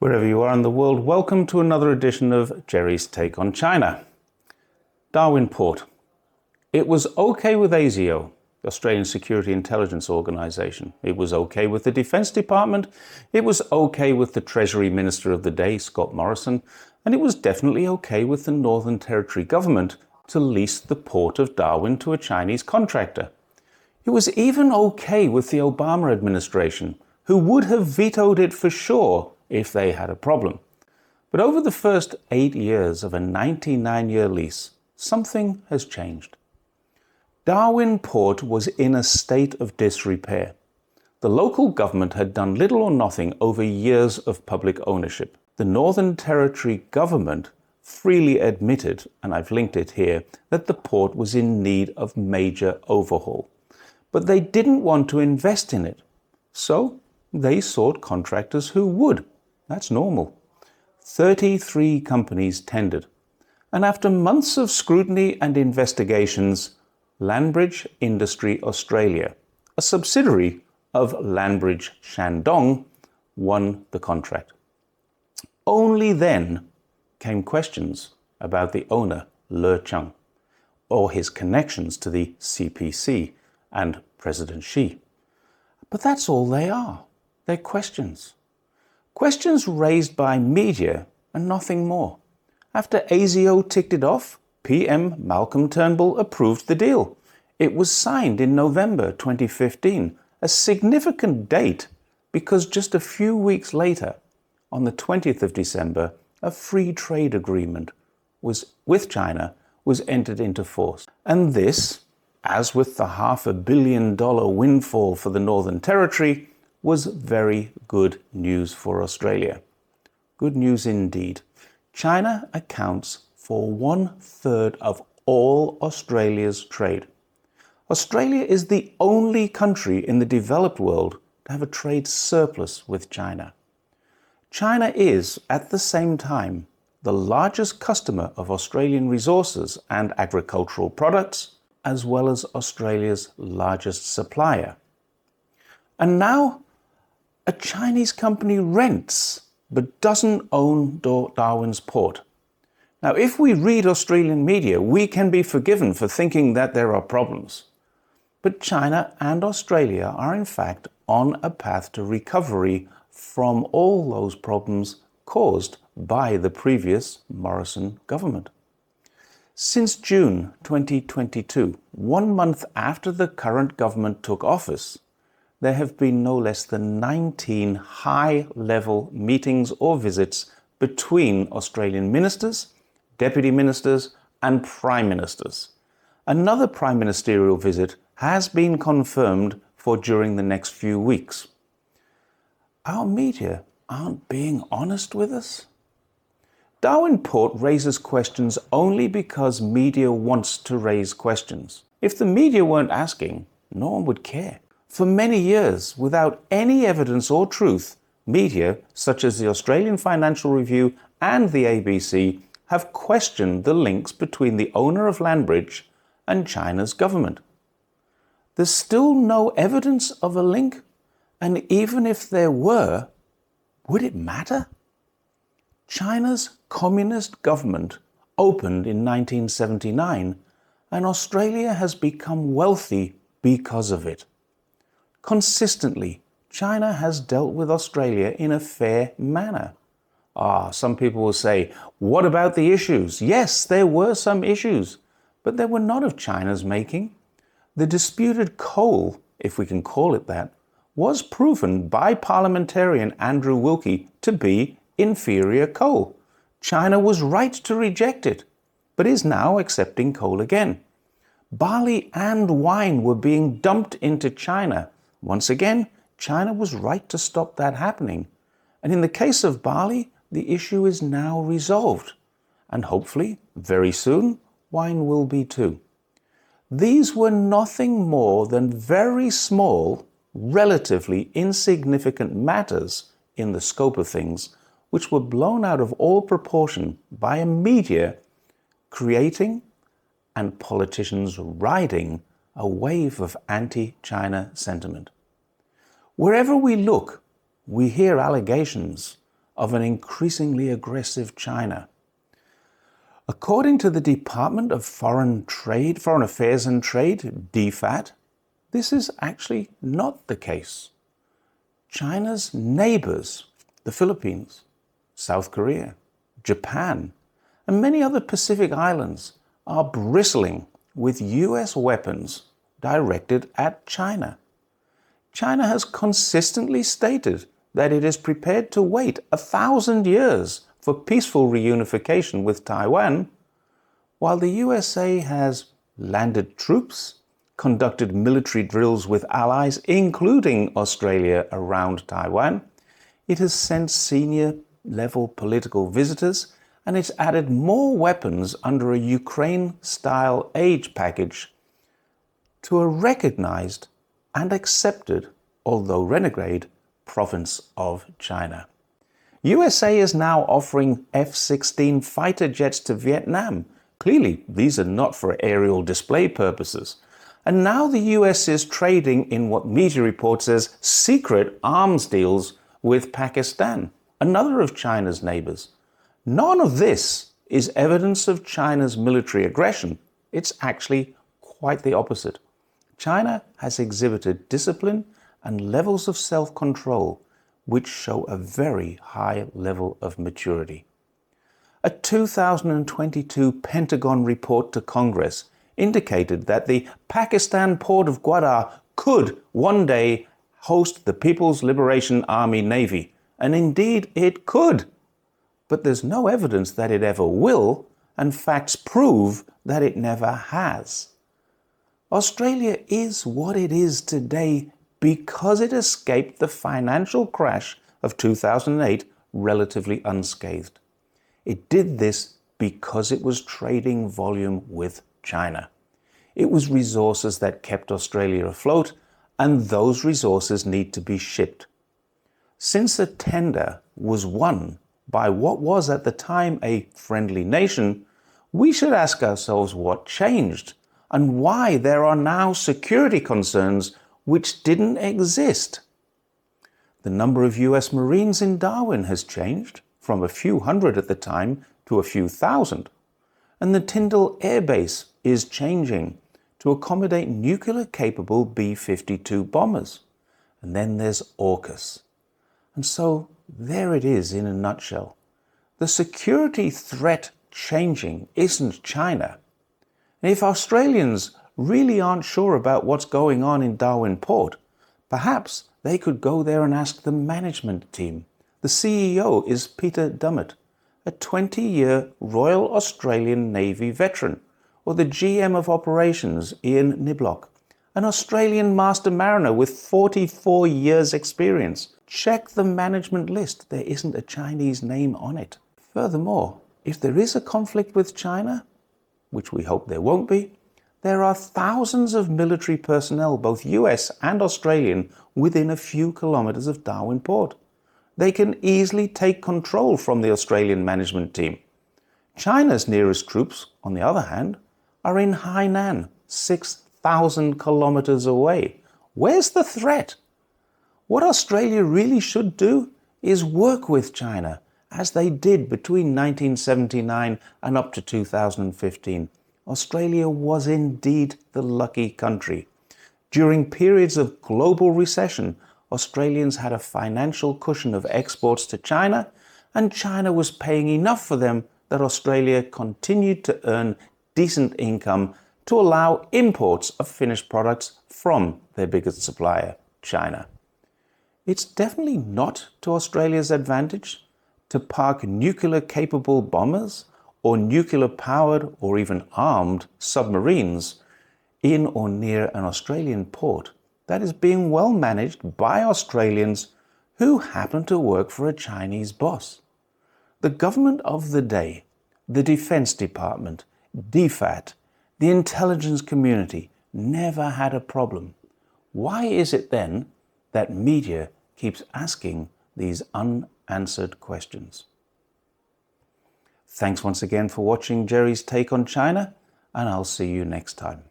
Wherever you are in the world, welcome to another edition of Jerry's Take on China. Darwin Port. It was okay with ASIO, the Australian Security Intelligence Organisation. It was okay with the Defence Department. It was okay with the Treasury Minister of the day, Scott Morrison. And it was definitely okay with the Northern Territory government to lease the Port of Darwin to a Chinese contractor. It was even okay with the Obama administration, who would have vetoed it for sure if they had a problem. But over the first 8 years of a 99-year lease, something has changed. Darwin Port was in a state of disrepair. The local government had done little or nothing over years of public ownership. The Northern Territory government freely admitted, and I've linked it here, that the port was in need of major overhaul. But they didn't want to invest in it. So they sought contractors who would. That's normal. 33 companies tendered. And after months of scrutiny and investigations, Landbridge Industry Australia, a subsidiary of Landbridge Shandong, won the contract. Only then came questions about the owner, Le Chung, or his connections to the CPC and President Xi. But that's all they are. They're questions. Questions raised by media and nothing more. After ASIO ticked it off, PM Malcolm Turnbull approved the deal. It was signed in November 2015, a significant date because just a few weeks later, on the 20th of December, a free trade agreement with China was entered into force. And this, as with the $500 million windfall for the Northern Territory, was very good news for Australia. Good news indeed. China accounts for 1/3 of all Australia's trade. Australia is the only country in the developed world to have a trade surplus with China. China is, at the same time, the largest customer of Australian resources and agricultural products, as well as Australia's largest supplier. And now, a Chinese company rents but doesn't own Darwin's port. Now, if we read Australian media, we can be forgiven for thinking that there are problems. But China and Australia are in fact on a path to recovery from all those problems caused by the previous Morrison government. Since June 2022, 1 month after the current government took office, there have been no less than 19 high-level meetings or visits between Australian ministers, deputy ministers, and prime ministers. Another prime ministerial visit has been confirmed for during the next few weeks. Our media aren't being honest with us. Darwin Port raises questions only because media wants to raise questions. If the media weren't asking, no one would care. For many years, without any evidence or truth, media, such as the Australian Financial Review and the ABC, have questioned the links between the owner of Landbridge and China's government. There's still no evidence of a link, and even if there were, would it matter? China's communist government opened in 1979, and Australia has become wealthy because of it. Consistently, China has dealt with Australia in a fair manner. Some people will say, what about the issues? Yes, there were some issues, but they were not of China's making. The disputed coal, if we can call it that, was proven by parliamentarian Andrew Wilkie to be inferior coal. China was right to reject it, but is now accepting coal again. Barley and wine were being dumped into China. Once again, China was right to stop that happening. And in the case of barley, the issue is now resolved. And hopefully, very soon, wine will be too. These were nothing more than very small, relatively insignificant matters in the scope of things, which were blown out of all proportion by a media creating and politicians riding a wave of anti-China sentiment. Wherever we look, we hear allegations of an increasingly aggressive China. According to the Department of Foreign Affairs and Trade, DFAT, this is actually not the case. China's neighbors, the Philippines, South Korea, Japan, and many other Pacific islands are bristling with US weapons directed at China. China has consistently stated that it is prepared to wait 1,000 years for peaceful reunification with Taiwan, while the USA has landed troops, conducted military drills with allies, including Australia, around Taiwan. It has sent senior-level political visitors, and it's added more weapons under a Ukraine-style aid package to a recognized and accepted, although renegade, province of China. USA is now offering F-16 fighter jets to Vietnam. Clearly, these are not for aerial display purposes. And now the US is trading in what media reports as secret arms deals with Pakistan, another of China's neighbors. None of this is evidence of China's military aggression. It's actually quite the opposite. China has exhibited discipline and levels of self-control which show a very high level of maturity. A 2022 Pentagon report to Congress indicated that the Pakistan Port of Gwadar could one day host the People's Liberation Army Navy, and indeed it could. But there's no evidence that it ever will, and facts prove that it never has. Australia is what it is today because it escaped the financial crash of 2008 relatively unscathed. It did this because it was trading volume with China. It was resources that kept Australia afloat, and those resources need to be shipped. Since the tender was won by what was at the time a friendly nation, we should ask ourselves what changed and why there are now security concerns which didn't exist. The number of US Marines in Darwin has changed from a few hundred at the time to a few thousand, and the Tyndall Air Base is changing to accommodate nuclear-capable B-52 bombers. And then there's AUKUS. And so there it is in a nutshell. The security threat changing isn't China. And if Australians really aren't sure about what's going on in Darwin Port, perhaps they could go there and ask the management team. The CEO is Peter Dummett, a 20-year Royal Australian Navy veteran, or the GM of operations, Ian Niblock, an Australian master mariner with 44 years experience. Check the management list. There isn't a Chinese name on it. Furthermore, if there is a conflict with China, which we hope there won't be, there are thousands of military personnel, both US and Australian, within a few kilometers of Darwin Port. They can easily take control from the Australian management team. China's nearest troops, on the other hand, are in Hainan, 6,000 kilometers away. Where's the threat? What Australia really should do is work with China, as they did between 1979 and up to 2015. Australia was indeed the lucky country. During periods of global recession, Australians had a financial cushion of exports to China, and China was paying enough for them that Australia continued to earn decent income to allow imports of finished products from their biggest supplier, China. It's definitely not to Australia's advantage to park nuclear-capable bombers or nuclear-powered or even armed submarines in or near an Australian port that is being well managed by Australians who happen to work for a Chinese boss. The government of the day, the Defense Department, DFAT, the intelligence community never had a problem. Why is it then that media keeps asking these unanswered questions? Thanks once again for watching Jerry's Take on China, and I'll see you next time.